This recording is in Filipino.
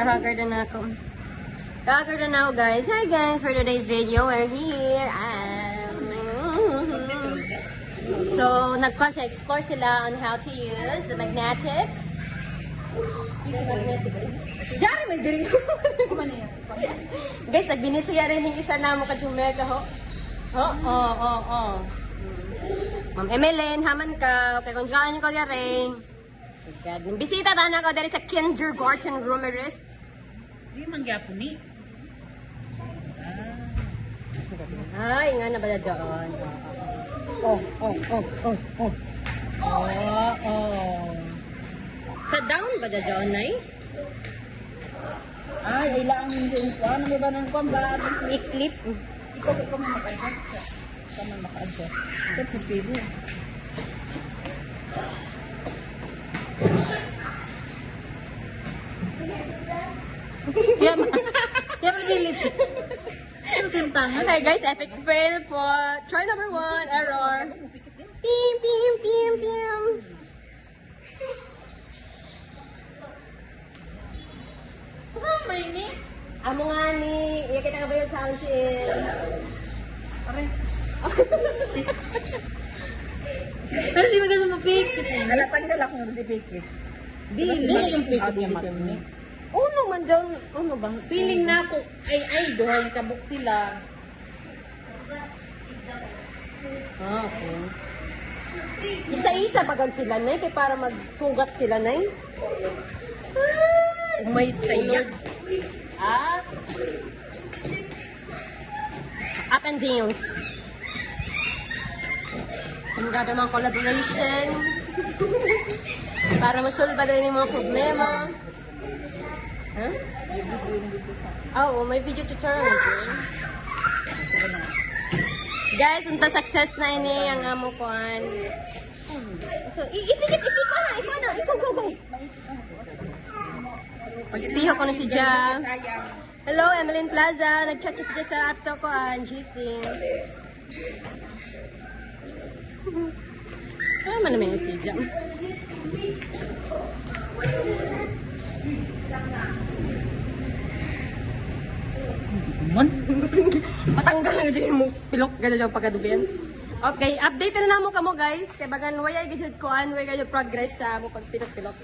Haggard na ako. Haggard na ako, guys. Hi, guys. For today's video, we're here. So, nag-explore sila on how to use the magnetic. Dari may diri. Guys, nagbinisiya rin yung isa na mo ka-chumeka, ho. Ma'am Emeline, haman ka. Okay, kung gaan yung kalya rin. Bisita ba na ako dari sa kindergarten roomerists? Di mangyapo ni. Ay, nga na ba na doon? Oh. Sa down ba na doon, Nay? Ay, ilang yung ano mo ba ng kwamba? I-clip. Ikaw man maka-adjust. Ikaw man maka-adjust. That's his baby. Yan dilit. Hey guys, epic fail po. Try number 1, error. Pim, pim, pim, pim. Saan may ni? Amo nga ni, iya kita nga ba yung sound chill? Aray. Pero di ba ganun mapik? Nalatanggal ako ng si Pikit. Di yung pikit niya ni. Uno man daw, ano ba? Feeling na ako, ay, duha yung kabuk sila. Okay. Isa-isa pagod sila, Nay, kaya para magsugat sila, Nay. May saya. Up and downs. Ang gagawin mga collaboration. Para masolba daw yung mga problema. Huh? Oh, may video tutorial. Guys, unta success na ini ang amo ko an. So, ipikit na. Ikaw, go. Pagspiho ko na si Ja. Hello, Emeline Plaza. Nag-chat siya sa ato ko an, GC. Ano man naman si Ja? Matanggal na dyan yung pilok, gano'n yung pagkadubian. Okay, update na mo kamo guys. Kaya bagan, wala yung gajud ko an, wala yung progress sa mo pagpilok-pilok.